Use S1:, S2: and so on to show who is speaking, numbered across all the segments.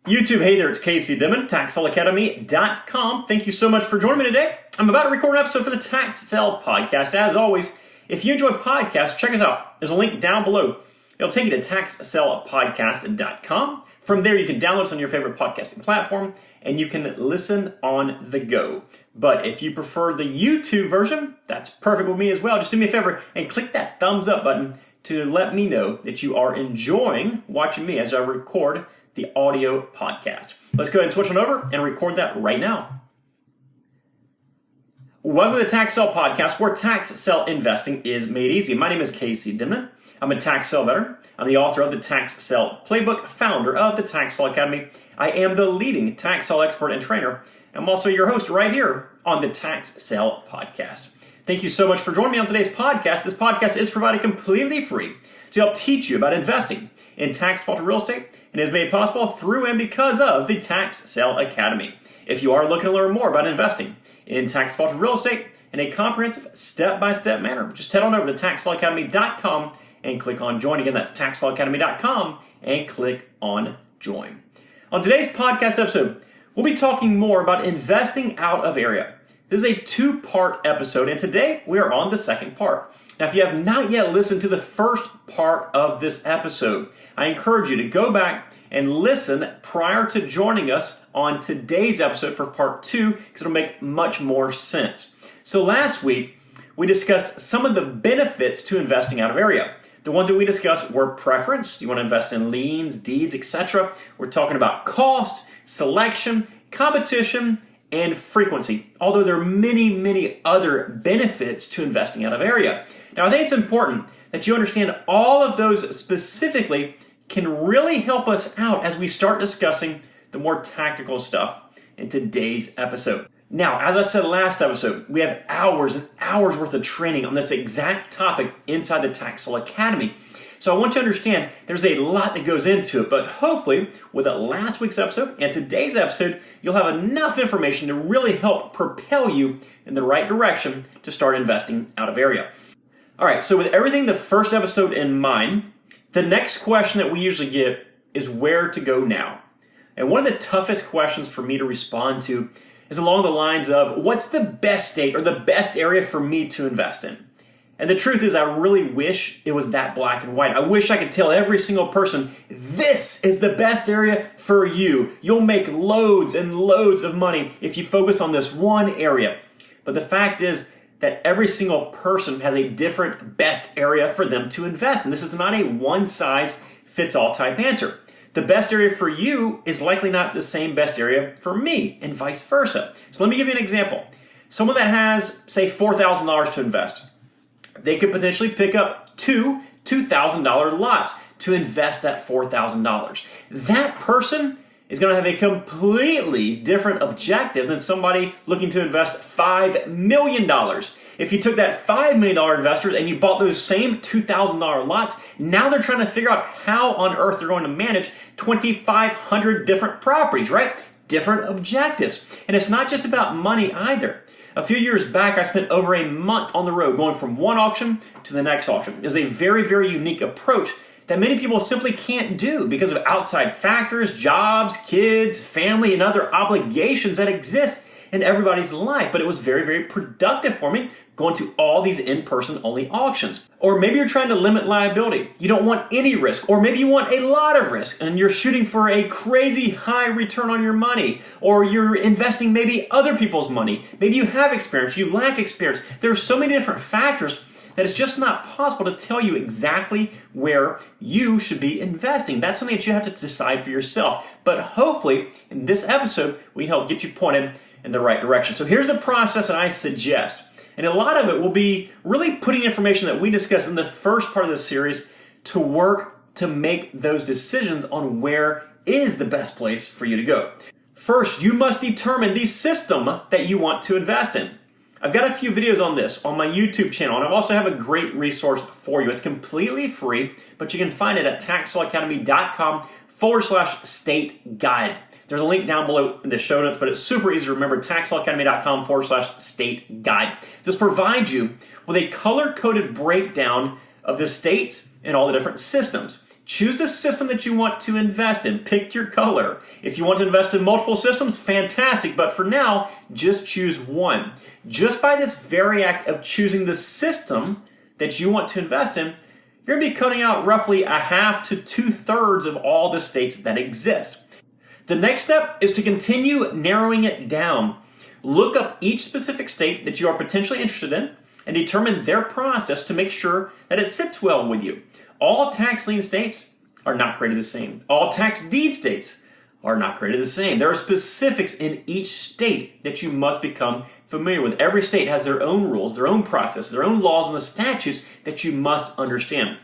S1: YouTube, hey there, it's Casey Dimon, TaxSaleAcademy.com. Thank you so much for joining me today. I'm about to record an episode for the Tax Sale Podcast. As always, if you enjoy podcasts, check us out. There's a link down below. It'll take you to TaxSalePodcast.com. From there, you can download us on your favorite podcasting platform, and you can listen on the go. But if you prefer the YouTube version, that's perfect with me as well. Just do me a favor and click that thumbs up button to let me know that you are enjoying watching me as I record the audio podcast. Let's go ahead and switch on over and record that right now. Welcome to the Tax Sale Podcast, where tax sale investing is made easy. My name is Casey Dimon. I'm a tax sale veteran. I'm the author of the Tax Sale Playbook, founder of the Tax Sale Academy. I am the leading tax sale expert and trainer. I'm also your host right here on the Tax Sale Podcast. Thank you so much for joining me on today's podcast. This podcast is provided completely free to help teach you about investing in tax-defaulted real estate, and is made possible through and because of the Tax Sale Academy. If you are looking to learn more about investing in tax-defaulted real estate in a comprehensive, step-by-step manner, just head on over to TaxSaleAcademy.com and click on Join. Again, that's TaxSaleAcademy.com and click on Join. On today's podcast episode, we'll be talking more about investing out of area. This is a two-part episode, and today we are on the second part. Now, if you have not yet listened to the first part of this episode, I encourage you to go back and listen prior to joining us on today's episode for part 2, because it'll make much more sense. So last week, we discussed some of the benefits to investing out of area. The ones that we discussed were preference. You want to invest in liens, deeds, etc. We're talking about cost, selection, competition, and frequency, although there are many, many other benefits to investing out of area. Now, I think it's important that you understand all of those specifically can really help us out as we start discussing the more tactical stuff in today's episode. Now, as I said last episode, we have hours and hours worth of training on this exact topic inside the Tax Sale Academy. So I want you to understand there's a lot that goes into it, but hopefully with last week's episode and today's episode, you'll have enough information to really help propel you in the right direction to start investing out of area. All right, so with everything the first episode in mind, the next question that we usually get is where to go now. And one of the toughest questions for me to respond to is along the lines of what's the best state or the best area for me to invest in? And the truth is, I really wish it was that black and white. I wish I could tell every single person, this is the best area for you. You'll make loads and loads of money if you focus on this one area. But the fact is that every single person has a different best area for them to invest in. This is not a one-size-fits-all type answer. The best area for you is likely not the same best area for me, and vice versa. So let me give you an example. Someone that has, say, $4,000 to invest, they could potentially pick up two $2,000 lots to invest that $4,000. That person is going to have a completely different objective than somebody looking to invest $5 million. If you took that $5 million investors and you bought those same $2,000 lots, now they're trying to figure out how on earth they're going to manage 2,500 different properties, right? Different objectives. And it's not just about money either. A few years back, I spent over a month on the road going from one auction to the next auction. It was a very, very unique approach that many people simply can't do because of outside factors, jobs, kids, family, and other obligations that exist in everybody's life. But it was very, very productive for me going to all these in-person only auctions. Or maybe you're trying to limit liability. You don't want any risk. Or maybe you want a lot of risk and you're shooting for a crazy high return on your money. Or you're investing maybe other people's money. Maybe you have experience, you lack experience. There are so many different factors that it's just not possible to tell you exactly where you should be investing. That's something that you have to decide for yourself. But hopefully, in this episode, we can help get you pointed in the right direction. So here's a process that I suggest. And a lot of it will be really putting information that we discussed in the first part of this series to work to make those decisions on where is the best place for you to go. First, you must determine the system that you want to invest in. I've got a few videos on this on my YouTube channel, and I also have a great resource for you. It's completely free, but you can find it at TaxSaleAcademy.com/state guide. There's a link down below in the show notes, but it's super easy to remember, TaxSaleAcademy.com/state guide. This provides you with a color-coded breakdown of the states and all the different systems. Choose a system that you want to invest in. Pick your color. If you want to invest in multiple systems, fantastic. But for now, just choose one. Just by this very act of choosing the system that you want to invest in, you're going to be cutting out roughly a half to 2/3 of all the states that exist. The next step is to continue narrowing it down. Look up each specific state that you are potentially interested in and determine their process to make sure that it sits well with you. All tax lien states are not created the same. All tax deed states are not created the same. There are specifics in each state that you must become familiar with. Every state has their own rules, their own processes, their own laws and the statutes that you must understand.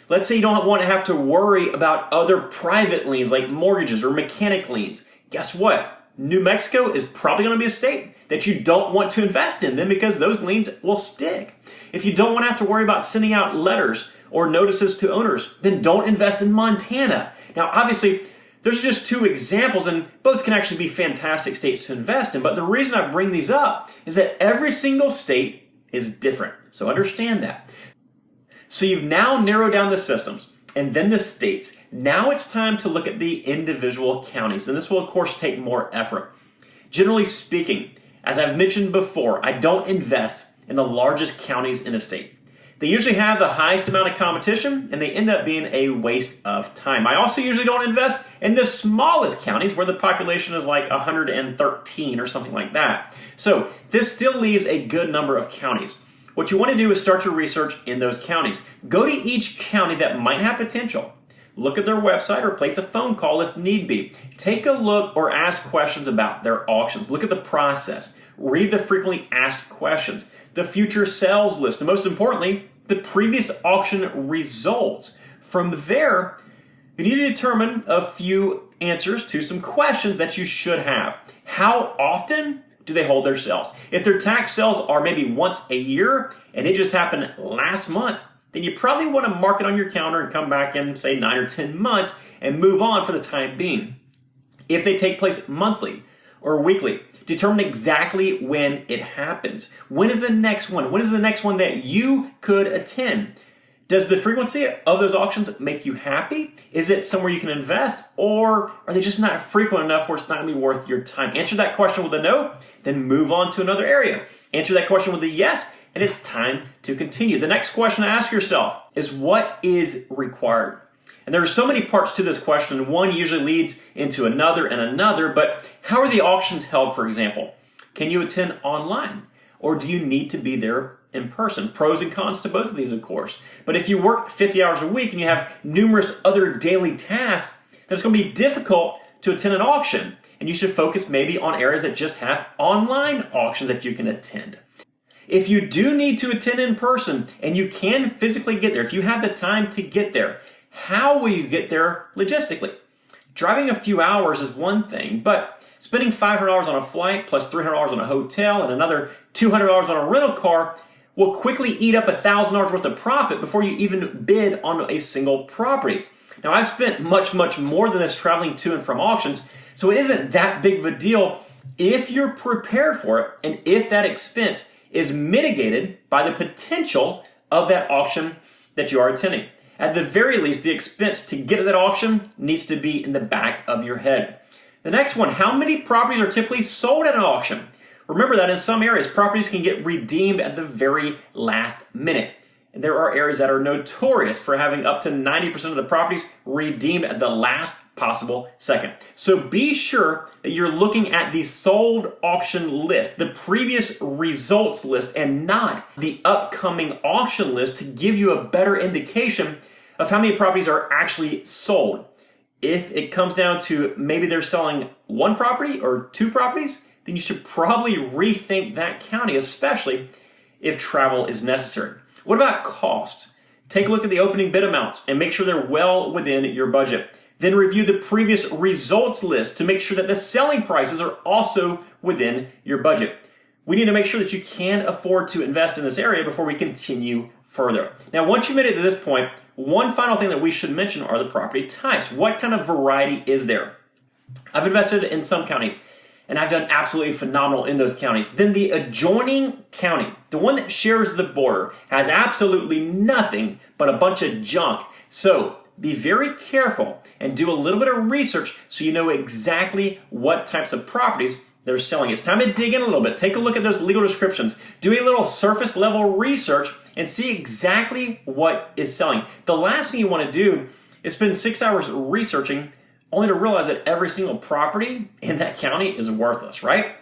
S1: Let's say you don't want to have to worry about other private liens like mortgages or mechanic liens. Guess what? New Mexico is probably going to be a state that you don't want to invest in then because those liens will stick. If you don't want to have to worry about sending out letters or notices to owners, then don't invest in Montana. Now, obviously, there's just two examples, and both can actually be fantastic states to invest in. But the reason I bring these up is that every single state is different. So understand that. So you've now narrowed down the systems and then the states. Now it's time to look at the individual counties, and this will, of course, take more effort. Generally speaking, as I've mentioned before, I don't invest in the largest counties in a state. They usually have the highest amount of competition, and they end up being a waste of time. I also usually don't invest in the smallest counties where the population is like 113 or something like that. So this still leaves a good number of counties. What you want to do is start your research in those counties. Go to each county that might have potential. Look at their website or place a phone call if need be. Take a look or ask questions about their auctions. Look at the process. Read the frequently asked questions, the future sales list, and most importantly, the previous auction results. From there, you need to determine a few answers to some questions that you should have. How often do they hold their sales? If their tax sales are maybe once a year and it just happened last month, then you probably want to mark it on your calendar and come back in, say, 9 or 10 months and move on for the time being. If they take place monthly or weekly, determine exactly when it happens. When is the next one? When is the next one that you could attend? Does the frequency of those auctions make you happy? Is it somewhere you can invest? Or are they just not frequent enough where it's not going to be worth your time? Answer that question with a no, then move on to another area. Answer that question with a yes, and it's time to continue. The next question to ask yourself is, what is required? And there are so many parts to this question. One usually leads into another and another, but how are the auctions held, for example? Can you attend online? Or do you need to be there in person? Pros and cons to both of these, of course. But if you work 50 hours a week and you have numerous other daily tasks, then it's going to be difficult to attend an auction. And you should focus maybe on areas that just have online auctions that you can attend. If you do need to attend in person and you can physically get there, if you have the time to get there, how will you get there logistically? Driving a few hours is one thing, but spending $500 on a flight plus $300 on a hotel and another $200 on a rental car will quickly eat up $1,000 worth of profit before you even bid on a single property. Now, I've spent much, much more than this traveling to and from auctions, so it isn't that big of a deal if you're prepared for it and if that expense is mitigated by the potential of that auction that you are attending. At the very least, the expense to get to that auction needs to be in the back of your head. The next one, how many properties are typically sold at an auction? Remember that in some areas, properties can get redeemed at the very last minute. And there are areas that are notorious for having up to 90% of the properties redeemed at the last possible second. So be sure that you're looking at the sold auction list, the previous results list, and not the upcoming auction list to give you a better indication of how many properties are actually sold. If it comes down to maybe they're selling one property or two properties, then you should probably rethink that county, especially if travel is necessary. What about cost? Take a look at the opening bid amounts and make sure they're well within your budget. Then review the previous results list to make sure that the selling prices are also within your budget. We need to make sure that you can afford to invest in this area before we continue further. Now, once you've made it to this point, one final thing that we should mention are the property types. What kind of variety is there? I've invested in some counties, and I've done absolutely phenomenal in those counties. Then the adjoining county, the one that shares the border, has absolutely nothing but a bunch of junk. So be very careful and do a little bit of research so you know exactly what types of properties they're selling. It's time to dig in a little bit. Take a look at those legal descriptions. Do a little surface level research and see exactly what is selling. The last thing you want to do is spend 6 hours researching only to realize that every single property in that county is worthless, right?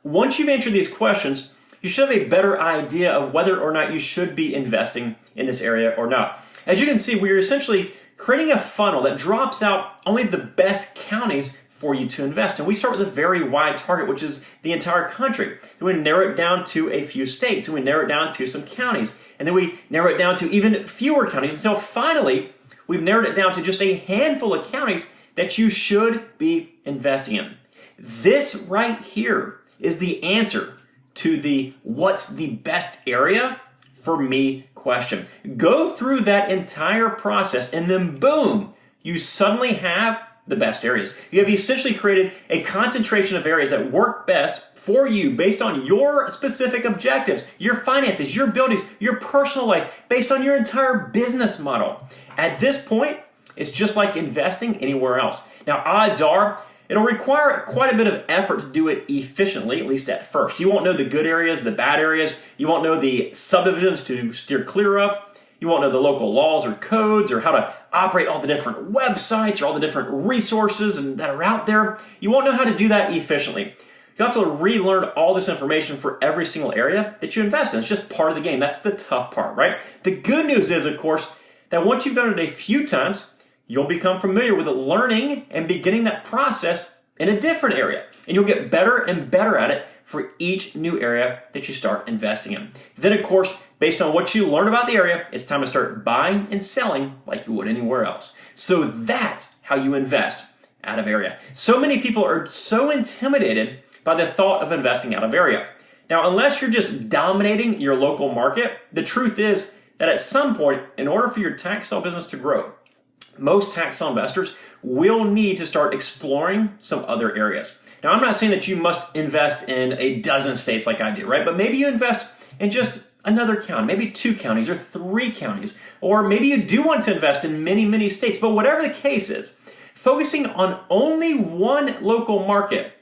S1: Once you've answered these questions, you should have a better idea of whether or not you should be investing in this area or not. As you can see, we're essentially creating a funnel that drops out only the best counties for you to invest in. We start with a very wide target, which is the entire country. Then we narrow it down to a few states, and we narrow it down to some counties, and then we narrow it down to even fewer counties until finally we've narrowed it down to just a handful of counties that you should be investing in. This right here is the answer to the what's the best area for me question. Go through that entire process and then boom, you suddenly have the best areas. You have essentially created a concentration of areas that work best for you based on your specific objectives, your finances, your abilities, your personal life, based on your entire business model. At this point, it's just like investing anywhere else. Now, odds are it'll require quite a bit of effort to do it efficiently, at least at first. You won't know the good areas, the bad areas. You won't know the subdivisions to steer clear of. You won't know the local laws or codes or how to operate all the different websites or all the different resources that are out there. You won't know how to do that efficiently. You have to relearn all this information for every single area that you invest in. It's just part of the game. That's the tough part, right? The good news is, of course, that once you've done it a few times, you'll become familiar with learning and beginning that process in a different area. And you'll get better and better at it for each new area that you start investing in. Then, of course, based on what you learn about the area, it's time to start buying and selling like you would anywhere else. So that's how you invest out of area. So many people are so intimidated by the thought of investing out of area. Now, unless you're just dominating your local market, the truth is that at some point, in order for your tax sale business to grow, most tax sale investors will need to start exploring some other areas. Now, I'm not saying that you must invest in a dozen states like I do, right? But maybe you invest in just another county, maybe 2 counties or 3 counties, or maybe you do want to invest in many, many states. But whatever the case is, focusing on only one local market,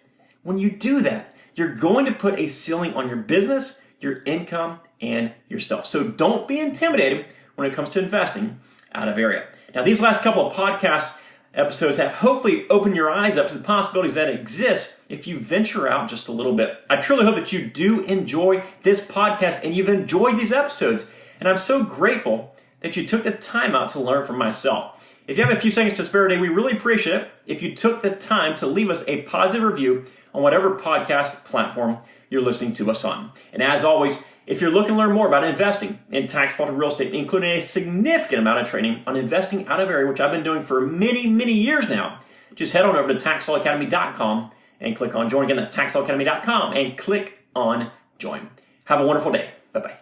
S1: when you do that, you're going to put a ceiling on your business, your income, and yourself. So don't be intimidated when it comes to investing out of area. Now, these last couple of podcast episodes have hopefully opened your eyes up to the possibilities that exist if you venture out just a little bit. I truly hope that you do enjoy this podcast and you've enjoyed these episodes. And I'm so grateful that you took the time out to learn from myself. If you have a few seconds to spare today, we really appreciate it if you took the time to leave us a positive review on whatever podcast platform you're listening to us on. And as always, if you're looking to learn more about investing in tax-defaulted real estate, including a significant amount of training on investing out of area, which I've been doing for many, many years now, just head on over to taxsaleacademy.com and click on join. Again, that's taxsaleacademy.com and click on join. Have a wonderful day. Bye-bye.